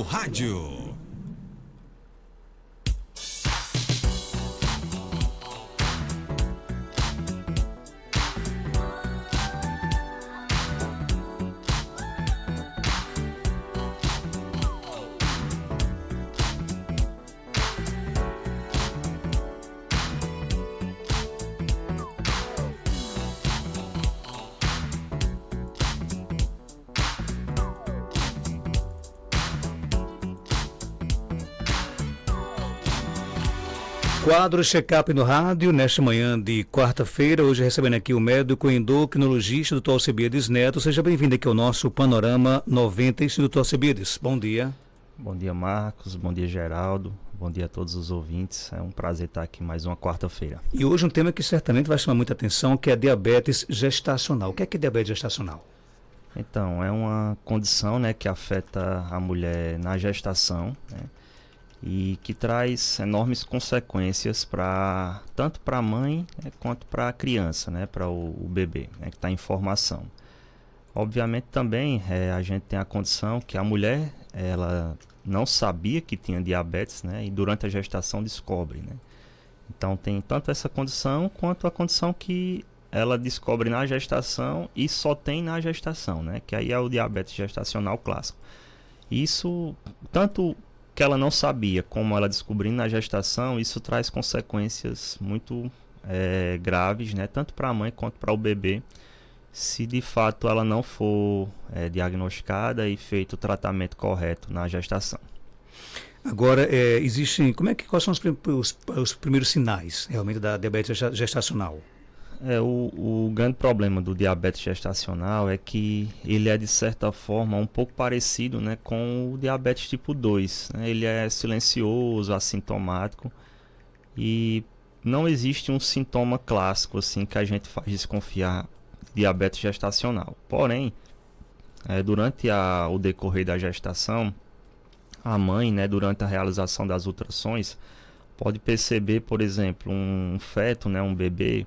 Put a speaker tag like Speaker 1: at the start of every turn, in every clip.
Speaker 1: rádio.
Speaker 2: Quadro Check-up no rádio, nesta manhã de quarta-feira, hoje recebendo aqui o médico endocrinologista Dr. Alcebiades Neto. Seja bem-vindo aqui ao nosso Panorama 90, Dr. Alcebiades. Bom dia.
Speaker 3: Bom dia, Marcos. Bom dia, Geraldo. Bom dia a todos os ouvintes. É um prazer estar aqui mais uma quarta-feira.
Speaker 2: E hoje um tema que certamente vai chamar muita atenção, que é a diabetes gestacional. O que é diabetes gestacional?
Speaker 3: Então, é uma condição, né, que afeta a mulher na gestação, né, e que traz enormes consequências tanto para a mãe, né, quanto para a criança, né, para o bebê, né, que está em formação. Obviamente também a gente tem a condição que a mulher ela não sabia que tinha diabetes, né, e durante a gestação descobre, né. Então tem tanto essa condição quanto a condição que ela descobre na gestação e só tem na gestação, né, que aí é o diabetes gestacional clássico. Isso, tanto que ela não sabia, como ela descobrindo na gestação, isso traz consequências muito graves, né, tanto para a mãe quanto para o bebê, se de fato ela não for diagnosticada e feito o tratamento correto na gestação.
Speaker 2: Agora, quais são os primeiros sinais realmente da diabetes gestacional?
Speaker 3: O grande problema do diabetes gestacional é que ele é de certa forma um pouco parecido, né, com o diabetes tipo 2, né? Ele é silencioso, assintomático e não existe um sintoma clássico assim que a gente faz desconfiar de diabetes gestacional. Porém, durante o decorrer da gestação, a mãe, né, durante a realização das ultrassons, pode perceber, por exemplo, um feto, né, um bebê,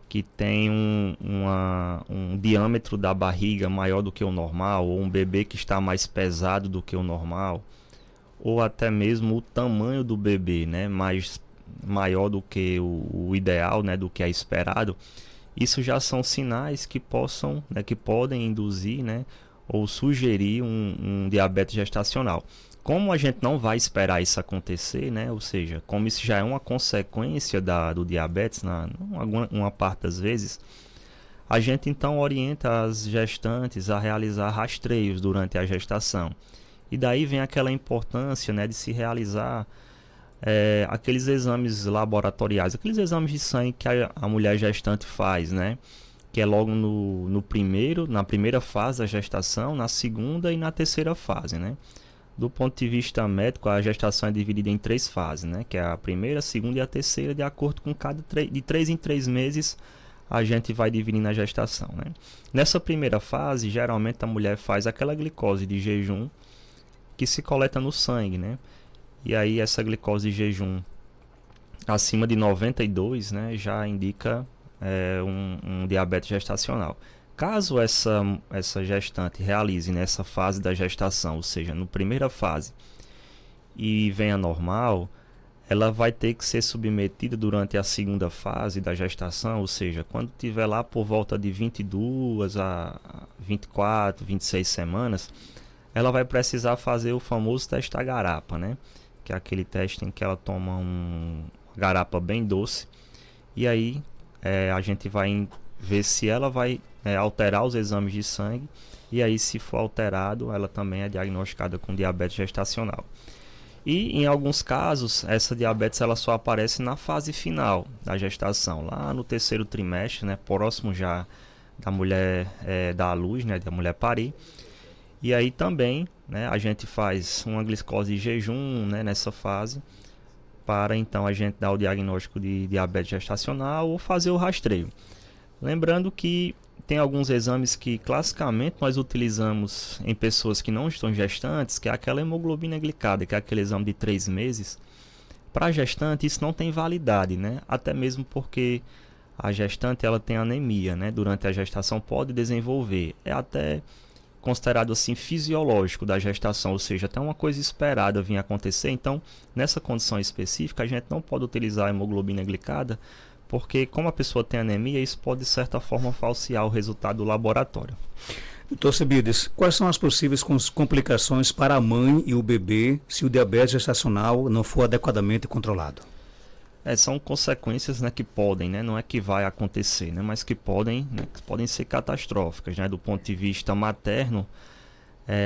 Speaker 3: que tem um diâmetro da barriga maior do que o normal, ou um bebê que está mais pesado do que o normal, ou até mesmo o tamanho do bebê, né, maior do que o ideal, né, do que é esperado. Isso já são sinais que podem induzir, né, ou sugerir um diabetes gestacional. Como a gente não vai esperar isso acontecer, né? Ou seja, como isso já é uma consequência do diabetes, uma parte das vezes, a gente então orienta as gestantes a realizar rastreios durante a gestação. E daí vem aquela importância, né, de se realizar aqueles exames laboratoriais, aqueles exames de sangue que a mulher gestante faz, né? Que é logo na primeira fase da gestação, na segunda e na terceira fase, né? Do ponto de vista médico, a gestação é dividida em 3 fases, né? Que é a primeira, a segunda e a terceira, de acordo com de 3 em 3 meses a gente vai dividindo a gestação, né? Nessa primeira fase, geralmente a mulher faz aquela glicose de jejum que se coleta no sangue, né? E aí essa glicose de jejum acima de 92, né, já indica um diabetes gestacional. Caso essa gestante realize nessa fase da gestação, ou seja, na primeira fase, e venha normal, ela vai ter que ser submetida durante a segunda fase da gestação, ou seja, quando tiver lá por volta de 22 a 24, 26 semanas, ela vai precisar fazer o famoso teste da garapa, né? Que é aquele teste em que ela toma uma garapa bem doce, e aí a gente vai ver se ela vai alterar os exames de sangue, e aí se for alterado, ela também é diagnosticada com diabetes gestacional. E em alguns casos, essa diabetes ela só aparece na fase final da gestação, lá no terceiro trimestre, né, próximo já da mulher dar à luz, né, da mulher parir. E aí também, né, a gente faz uma glicose de jejum, né, nessa fase, para então a gente dar o diagnóstico de diabetes gestacional ou fazer o rastreio. Lembrando que tem alguns exames que classicamente nós utilizamos em pessoas que não estão gestantes, que é aquela hemoglobina glicada, que é aquele exame de 3 meses. Para a gestante isso não tem validade, né? Até mesmo porque a gestante ela tem anemia, né? Durante a gestação pode desenvolver. É até considerado assim fisiológico da gestação, ou seja, até uma coisa esperada vir acontecer. Então, nessa condição específica, a gente não pode utilizar a hemoglobina glicada, porque como a pessoa tem anemia, isso pode de certa forma falsear o resultado do laboratório.
Speaker 2: Doutor Alcebiades, quais são as possíveis complicações para a mãe e o bebê se o diabetes gestacional não for adequadamente controlado?
Speaker 3: São consequências, né, que podem, né, não é que vai acontecer, né, mas que podem ser catastróficas, né, do ponto de vista materno.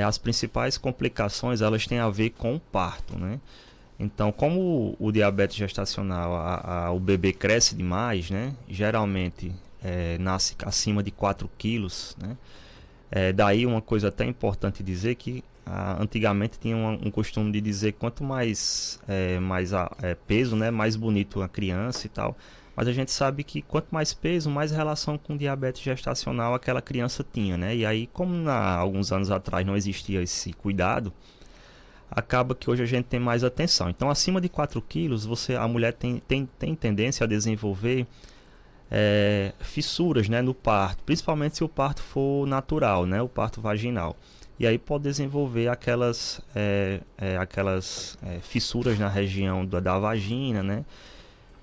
Speaker 3: As principais complicações elas têm a ver com o parto, né? Então, como o diabetes gestacional, o bebê cresce demais, né, geralmente nasce acima de 4 quilos, né? Daí uma coisa até importante dizer que antigamente tinha um costume de dizer quanto mais peso, né, mais bonito a criança e tal. Mas a gente sabe que quanto mais peso, mais relação com diabetes gestacional aquela criança tinha, né? E aí, como há alguns anos atrás não existia esse cuidado, acaba que hoje a gente tem mais atenção. Então, acima de 4 quilos, a mulher tem tendência a desenvolver fissuras, né, no parto, principalmente se o parto for natural, né, o parto vaginal. E aí pode desenvolver aquelas fissuras na região da vagina, né,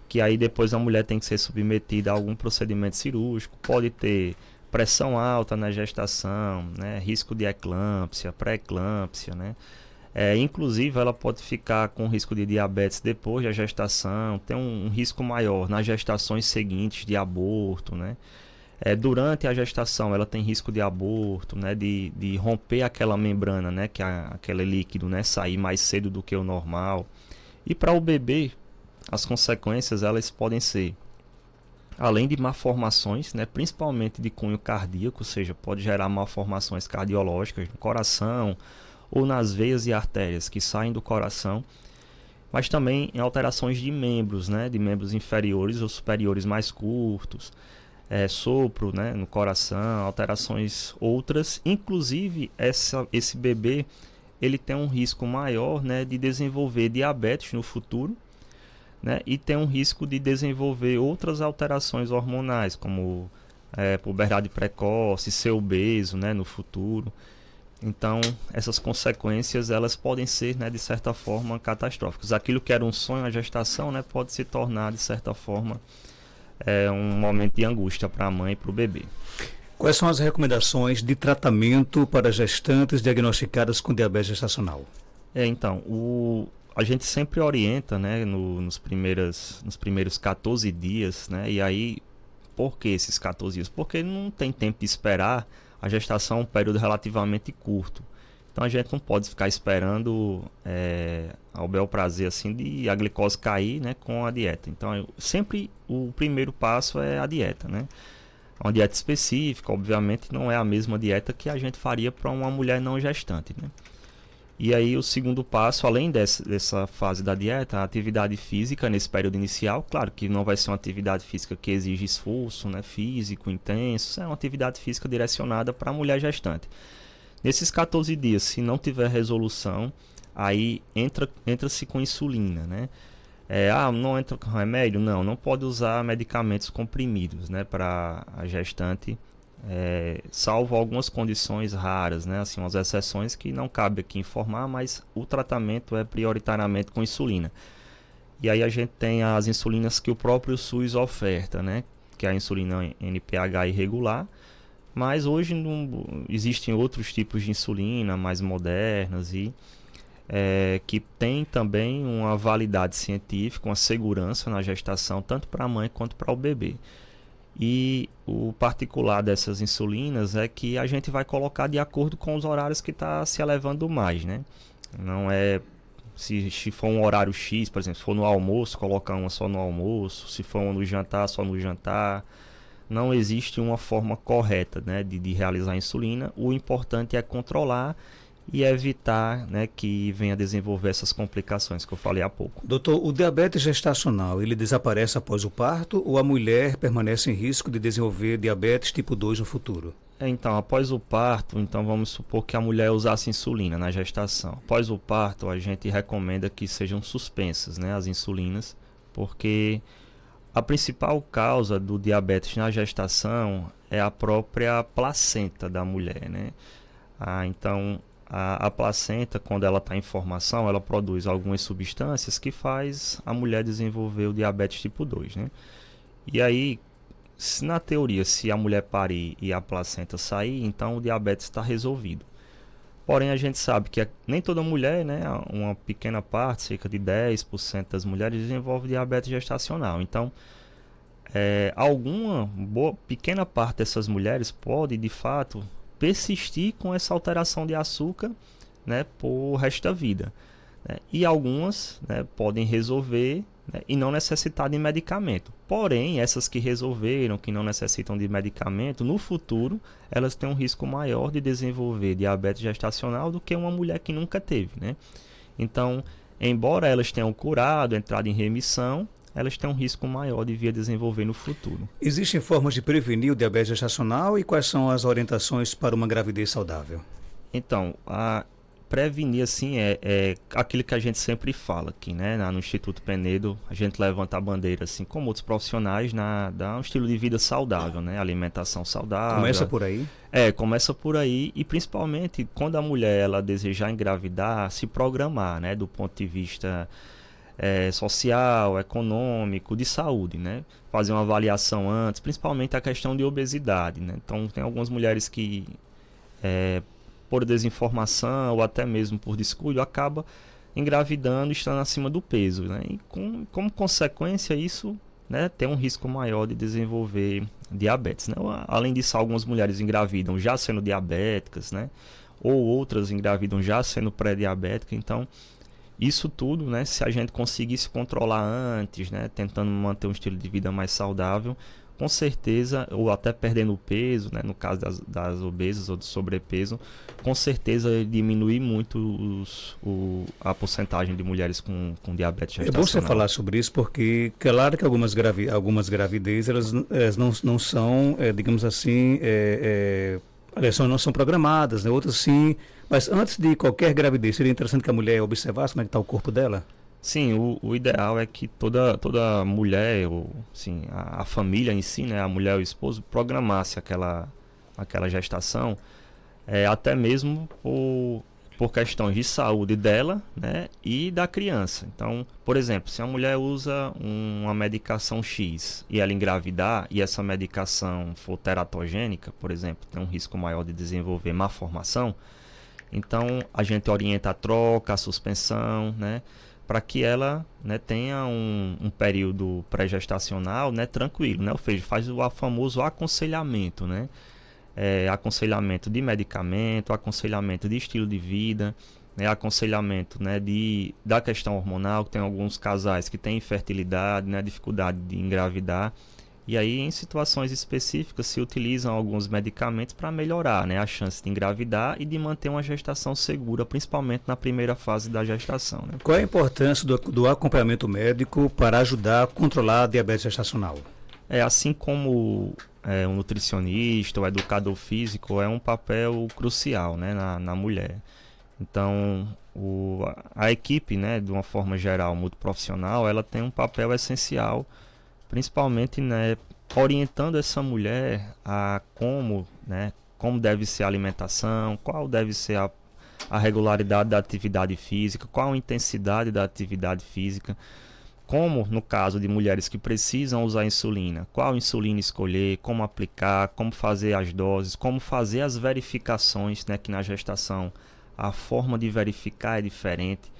Speaker 3: que aí depois a mulher tem que ser submetida a algum procedimento cirúrgico. Pode ter pressão alta na gestação, né, risco de eclâmpsia, pré-eclâmpsia, né. Inclusive ela pode ficar com risco de diabetes depois da gestação, tem um risco maior nas gestações seguintes de aborto, né? Durante a gestação ela tem risco de aborto, né? De romper aquela membrana, né? Que aquele líquido, né? Sair mais cedo do que o normal. E para o bebê, as consequências elas podem ser, além de malformações, né? Principalmente de cunho cardíaco, ou seja, pode gerar malformações cardiológicas no coração, ou nas veias e artérias que saem do coração, mas também em alterações de membros, né, de membros inferiores ou superiores mais curtos, sopro, né, no coração, alterações outras. Inclusive, esse bebê ele tem um risco maior, né, de desenvolver diabetes no futuro, né, e tem um risco de desenvolver outras alterações hormonais, como puberdade precoce, ser obeso, né, no futuro. Então, essas consequências elas podem ser, né, de certa forma, catastróficas. Aquilo que era um sonho, a gestação, né, pode se tornar, de certa forma, um momento de angústia para a mãe e para o bebê.
Speaker 2: Quais são as recomendações de tratamento para gestantes diagnosticadas com diabetes gestacional?
Speaker 3: Então, a gente sempre orienta, né, nos primeiros 14 dias, né, e aí, por que esses 14 dias? Porque não tem tempo de esperar. A gestação é um período relativamente curto. Então a gente não pode ficar esperando ao bel prazer assim de a glicose cair, né, com a dieta. Então sempre o primeiro passo é a dieta, né? Uma dieta específica, obviamente não é a mesma dieta que a gente faria para uma mulher não gestante, né? E aí o segundo passo, além dessa fase da dieta, a atividade física nesse período inicial, claro que não vai ser uma atividade física que exige esforço, né, físico, intenso, é uma atividade física direcionada para a mulher gestante. Nesses 14 dias, se não tiver resolução, aí entra-se com insulina, né? Não entra com remédio? Não pode usar medicamentos comprimidos, né, para a gestante, salvo algumas condições raras, né, assim, umas exceções que não cabe aqui informar, mas o tratamento é prioritariamente com insulina. E aí a gente tem as insulinas que o próprio SUS oferta, né, que é a insulina NPH irregular, mas hoje existem outros tipos de insulina mais modernas e que tem também uma validade científica, uma segurança na gestação, tanto para a mãe quanto para o bebê. E o particular dessas insulinas é que a gente vai colocar de acordo com os horários que está se elevando mais, né? Não é se for um horário X, por exemplo, se for no almoço, colocar uma só no almoço, se for no jantar, só no jantar. Não existe uma forma correta, né, de realizar a insulina. O importante é controlar e evitar, né, que venha desenvolver essas complicações que eu falei há pouco.
Speaker 2: Doutor, o diabetes gestacional, ele desaparece após o parto ou a mulher permanece em risco de desenvolver diabetes tipo 2 no futuro?
Speaker 3: Então, após o parto, então vamos supor que a mulher usasse insulina na gestação. Após o parto, a gente recomenda que sejam suspensas, né, as insulinas, porque a principal causa do diabetes na gestação é a própria placenta da mulher, né? Então, a placenta, quando ela está em formação, ela produz algumas substâncias que faz a mulher desenvolver o diabetes tipo 2, né? E aí, na teoria, se a mulher parir e a placenta sair, então o diabetes está resolvido. Porém, a gente sabe que nem toda mulher, né, uma pequena parte, cerca de 10% das mulheres, desenvolve diabetes gestacional. Então, alguma pequena parte dessas mulheres pode, de fato, persistir com essa alteração de açúcar, né, por resto da vida, né? E algumas, né, podem resolver, né, e não necessitar de medicamento. Porém, essas que resolveram, que não necessitam de medicamento, no futuro elas têm um risco maior de desenvolver diabetes gestacional do que uma mulher que nunca teve, né? Então, embora elas tenham curado, entrado em remissão, elas têm um risco maior de vir a desenvolver no futuro.
Speaker 2: Existem formas de prevenir o diabetes gestacional e quais são as orientações para uma gravidez saudável?
Speaker 3: Então, prevenir assim é aquilo que a gente sempre fala aqui, né? No Instituto Penedo, a gente levanta a bandeira, assim como outros profissionais, dá um estilo de vida saudável, né? Alimentação saudável.
Speaker 2: Começa por aí?
Speaker 3: Começa por aí, e principalmente quando a mulher ela desejar engravidar, se programar, né? Do ponto de vista social, econômico, de saúde, né? Fazer uma avaliação antes, principalmente a questão de obesidade, né? Então tem algumas mulheres que por desinformação ou até mesmo por descuido acaba engravidando e estando acima do peso, né? E como consequência isso, né, tem um risco maior de desenvolver diabetes, né? Além disso, algumas mulheres engravidam já sendo diabéticas, né? Ou outras engravidam já sendo pré-diabéticas. Então isso tudo, né, se a gente conseguisse controlar antes, né, tentando manter um estilo de vida mais saudável, com certeza, ou até perdendo peso, né, no caso das obesas ou do sobrepeso, com certeza diminuir muito a porcentagem de mulheres com diabetes gestacional.
Speaker 2: É bom você falar sobre isso porque, claro que algumas gravidezes elas não são, digamos assim, aliás, não são programadas, né? Outras sim. Mas antes de qualquer gravidez, seria interessante que a mulher observasse como é que está o corpo dela?
Speaker 3: Sim, o ideal é que toda mulher, ou sim, a família em si, né, a mulher ou o esposo, programasse aquela gestação, até mesmo por questões de saúde dela, né, e da criança. Então, por exemplo, se a mulher usa uma medicação X e ela engravidar e essa medicação for teratogênica, por exemplo, tem um risco maior de desenvolver má formação, então a gente orienta a troca, a suspensão, né, para que ela, né, tenha um período pré-gestacional, né, tranquilo, né, ou seja, faz o famoso aconselhamento, né, aconselhamento de medicamento, aconselhamento de estilo de vida, né, aconselhamento, né, da questão hormonal, que tem alguns casais que têm infertilidade, né, dificuldade de engravidar. E aí, em situações específicas, se utilizam alguns medicamentos para melhorar, né, a chance de engravidar e de manter uma gestação segura, principalmente na primeira fase da gestação, né?
Speaker 2: Qual é a importância do acompanhamento médico para ajudar a controlar a diabetes gestacional?
Speaker 3: Assim como um nutricionista ou educador físico, é um papel crucial, né, na mulher. Então, a equipe, né, de uma forma geral, multiprofissional, ela tem um papel essencial, principalmente, né, orientando essa mulher a como deve ser a alimentação, qual deve ser a regularidade da atividade física, qual a intensidade da atividade física, como no caso de mulheres que precisam usar insulina, qual insulina escolher, como aplicar, como fazer as doses, como fazer as verificações, né, que na gestação a forma de verificar é diferente,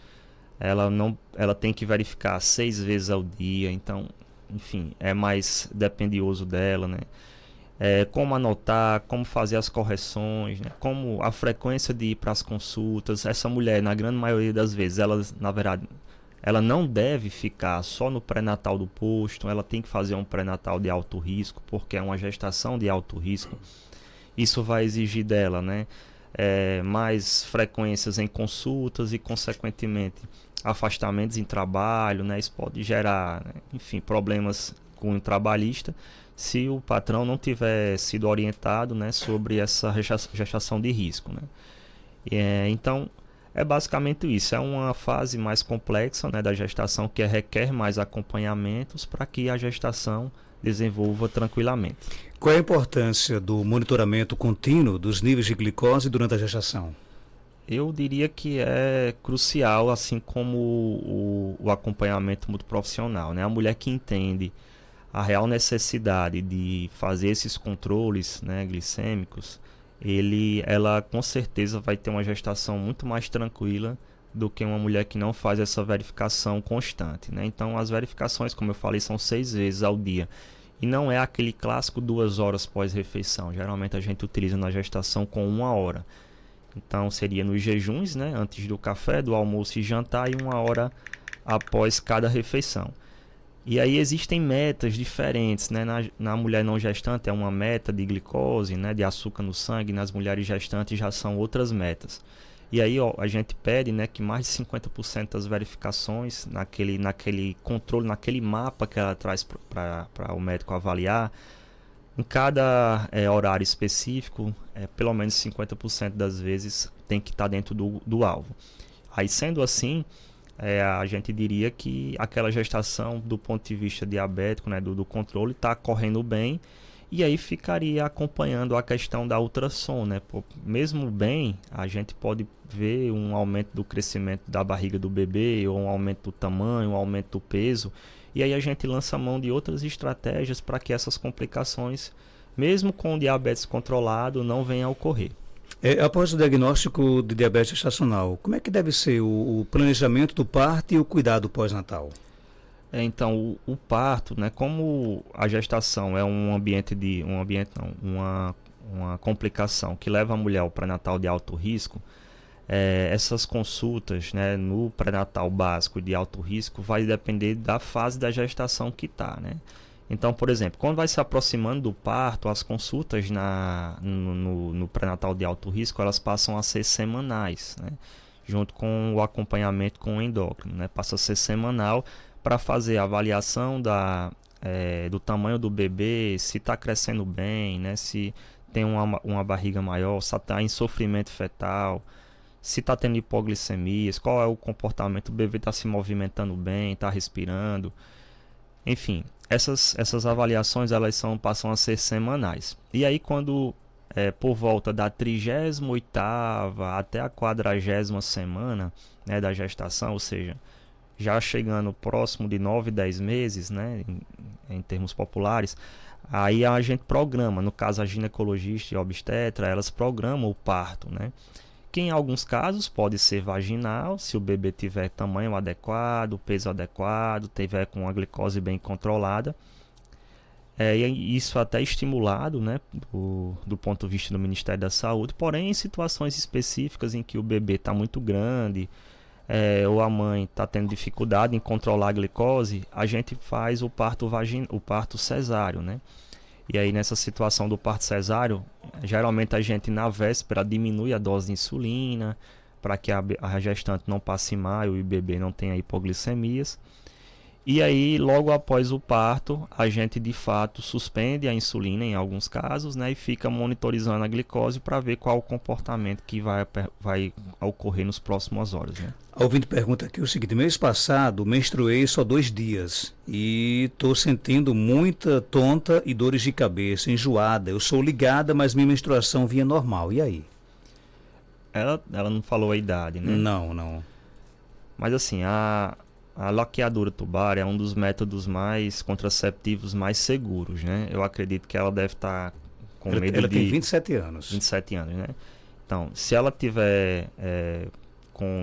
Speaker 3: ela tem que verificar 6 vezes ao dia, então enfim, é mais dependioso dela, né? Como anotar, como fazer as correções, né? Como a frequência de ir para as consultas. Essa mulher, na grande maioria das vezes, na verdade, ela não deve ficar só no pré-natal do posto, ela tem que fazer um pré-natal de alto risco, porque é uma gestação de alto risco. Isso vai exigir dela, né, mais frequências em consultas e, consequentemente, afastamentos em trabalho, né? Isso pode gerar, né, enfim, problemas com o trabalhista se o patrão não tiver sido orientado, né, sobre essa gestação de risco, né? Então, é basicamente isso. É uma fase mais complexa, né, da gestação que requer mais acompanhamentos para que a gestação, desenvolva tranquilamente.
Speaker 2: Qual é a importância do monitoramento contínuo dos níveis de glicose durante a gestação?
Speaker 3: Eu diria que é crucial, assim como o acompanhamento muito profissional, né? A mulher que entende a real necessidade de fazer esses controles, né, glicêmicos, ela com certeza vai ter uma gestação muito mais tranquila do que uma mulher que não faz essa verificação constante, né? Então as verificações, como eu falei, são 6 vezes ao dia. E não é aquele clássico 2 horas pós-refeição. Geralmente a gente utiliza na gestação com 1 hora. Então seria nos jejuns, né? Antes do café, do almoço e jantar, e 1 hora após cada refeição. E aí existem metas diferentes, né? Na mulher não gestante é uma meta de glicose, né? De açúcar no sangue. Nas mulheres gestantes já são outras metas. E aí a gente pede, né, que mais de 50% das verificações naquele controle, naquele mapa que ela traz para o médico avaliar, em cada horário específico, pelo menos 50% das vezes tem que estar dentro do alvo. Aí, sendo assim, a gente diria que aquela gestação, do ponto de vista diabético, né, do controle, está correndo bem. E aí ficaria acompanhando a questão da ultrassom, né? Mesmo bem, a gente pode ver um aumento do crescimento da barriga do bebê, ou um aumento do tamanho, um aumento do peso. E aí a gente lança mão de outras estratégias para que essas complicações, mesmo com o diabetes controlado, não venham a ocorrer.
Speaker 2: Após o diagnóstico de diabetes gestacional, como é que deve ser o planejamento do parto e o cuidado pós-natal?
Speaker 3: Então, o parto, né, como a gestação é uma complicação que leva a mulher ao pré-natal de alto risco, essas consultas, né, no pré-natal básico de alto risco vai depender da fase da gestação que está, né? Então, por exemplo, quando vai se aproximando do parto, as consultas no pré-natal de alto risco, elas passam a ser semanais, né? Junto com o acompanhamento com o endócrino, né? Passa a ser semanal para fazer a avaliação do tamanho do bebê, se está crescendo bem, né? Se tem uma barriga maior, se está em sofrimento fetal, se está tendo hipoglicemias, qual é o comportamento, o bebê está se movimentando bem, está respirando. Enfim, essas avaliações passam a ser semanais. E aí quando por volta da 38ª até a 40ª semana, né, da gestação, ou seja, já chegando próximo de 9, 10 meses, né, em termos populares, aí a gente programa, no caso a ginecologista e a obstetra, elas programam o parto, né, que em alguns casos pode ser vaginal, se o bebê tiver tamanho adequado, peso adequado, tiver com a glicose bem controlada, e isso até estimulado, né, do ponto de vista do Ministério da Saúde, porém em situações específicas em que o bebê está muito grande, ou a mãe está tendo dificuldade em controlar a glicose, a gente faz o parto cesáreo, né? E aí nessa situação do parto cesáreo, geralmente a gente na véspera diminui a dose de insulina para que a gestante não passe mal e o bebê não tenha hipoglicemias. E aí logo após o parto, a gente de fato suspende a insulina em alguns casos, né, e fica monitorizando a glicose para ver qual o comportamento que vai ocorrer nos próximas horas, né?
Speaker 2: A ouvinte pergunta aqui o seguinte: mês passado menstruei só 2 dias e estou sentindo muita tonta e dores de cabeça, enjoada. Eu sou ligada, mas minha menstruação vinha normal. E aí?
Speaker 3: Ela não falou a idade, né?
Speaker 2: Não.
Speaker 3: Mas assim, a laqueadura tubar é um dos métodos mais contraceptivos mais seguros, né? Eu acredito que ela deve estar com medo
Speaker 2: ela
Speaker 3: de...
Speaker 2: tem 27 anos.
Speaker 3: 27 anos, né? Então, se ela tiver...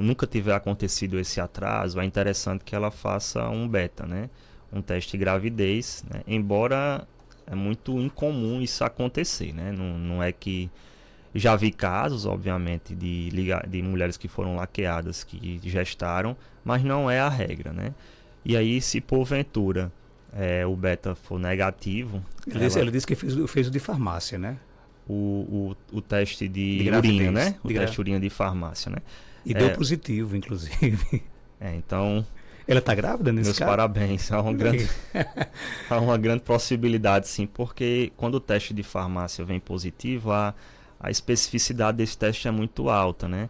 Speaker 3: nunca tiver acontecido esse atraso, é interessante que ela faça um beta, né? Um teste de gravidez, né? Embora é muito incomum isso acontecer, né? Não é que... Já vi casos, obviamente, de mulheres que foram laqueadas, que gestaram, mas não é a regra, né? E aí, se porventura o beta for negativo...
Speaker 2: Ela disse que fez o de farmácia, né?
Speaker 3: O teste de
Speaker 2: gravidez,
Speaker 3: urina, né? O teste de urina de farmácia, né?
Speaker 2: E deu positivo, inclusive.
Speaker 3: Então...
Speaker 2: Ela está grávida nesse caso?
Speaker 3: Meus parabéns. Há uma grande possibilidade, sim, porque quando o teste de farmácia vem positivo, a especificidade desse teste é muito alta, né?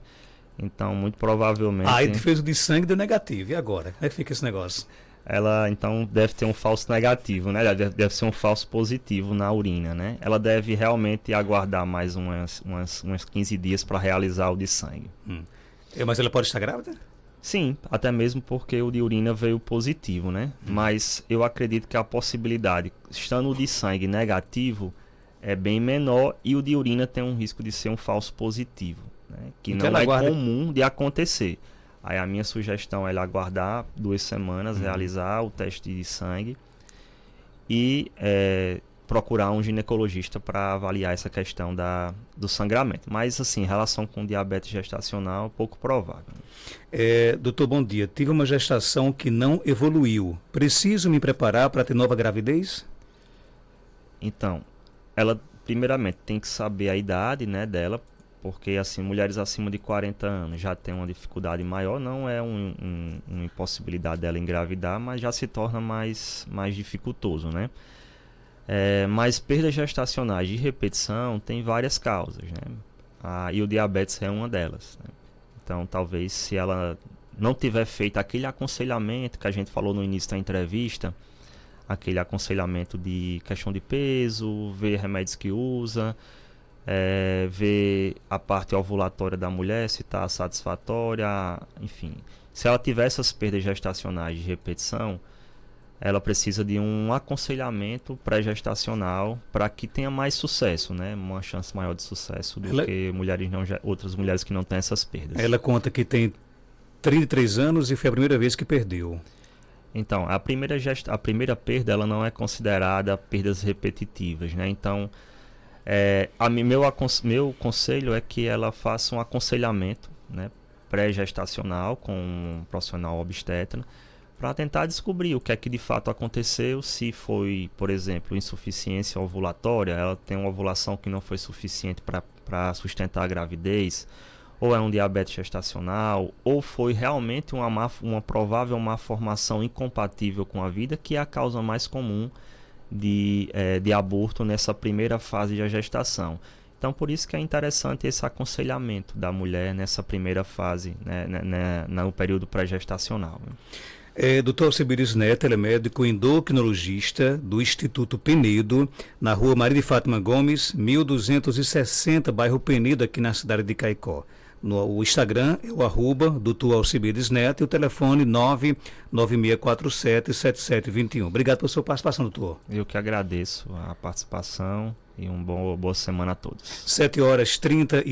Speaker 3: Então, muito provavelmente...
Speaker 2: Ele fez o de sangue e deu negativo. E agora? Como é que fica esse negócio?
Speaker 3: ela então deve ter um falso negativo, né? Deve ser um falso positivo na urina, né? Ela deve realmente aguardar mais uns 15 dias para realizar o de sangue.
Speaker 2: Mas ela pode estar grávida?
Speaker 3: Sim, até mesmo porque o de urina veio positivo, né? Mas eu acredito que a possibilidade, estando o de sangue negativo, é bem menor e o de urina tem um risco de ser um falso positivo, né? Que
Speaker 2: Então
Speaker 3: não é
Speaker 2: aguarda...
Speaker 3: comum de acontecer. Aí a minha sugestão é ela aguardar 2 semanas, realizar o teste de sangue e procurar um ginecologista para avaliar essa questão do sangramento. Mas, assim, em relação com diabetes gestacional, pouco provável.
Speaker 2: Doutor, bom dia. Tive uma gestação que não evoluiu. Preciso me preparar para ter nova gravidez?
Speaker 3: Então, ela, primeiramente, tem que saber a idade, né, dela, porque, assim, mulheres acima de 40 anos já têm uma dificuldade maior. Não é uma impossibilidade dela engravidar, mas já se torna mais dificultoso, né? Mas perdas gestacionais de repetição tem várias causas, né? E o diabetes é uma delas, né? Então, talvez se ela não tiver feito aquele aconselhamento que a gente falou no início da entrevista, aquele aconselhamento de questão de peso, ver remédios que usa, ver a parte ovulatória da mulher, se está satisfatória, enfim. Se ela tiver essas perdas gestacionais de repetição, ela precisa de um aconselhamento pré-gestacional para que tenha mais sucesso, né? Uma chance maior de sucesso do que outras mulheres que não têm essas perdas.
Speaker 2: Ela conta que tem 33 anos e foi a primeira vez que perdeu.
Speaker 3: Então, a primeira perda ela não é considerada perdas repetitivas, né? Então, meu conselho é que ela faça um aconselhamento, né, pré-gestacional com um profissional obstetra, para tentar descobrir o que é que de fato aconteceu, se foi, por exemplo, insuficiência ovulatória, ela tem uma ovulação que não foi suficiente para sustentar a gravidez, ou é um diabetes gestacional, ou foi realmente uma provável malformação incompatível com a vida, que é a causa mais comum de aborto nessa primeira fase da gestação. Então, por isso que é interessante esse aconselhamento da mulher nessa primeira fase, né, no período pré-gestacional.
Speaker 2: Dr. Alcebiades Neto, ele é médico endocrinologista do Instituto Penedo, na rua Maria de Fátima Gomes, 1260, bairro Penedo, aqui na cidade de Caicó. O Instagram é o @Dr. Alcebiades Neto e o telefone 996477721. Obrigado pela sua participação, doutor.
Speaker 3: Eu que agradeço a participação e uma boa semana a todos.
Speaker 2: 7h30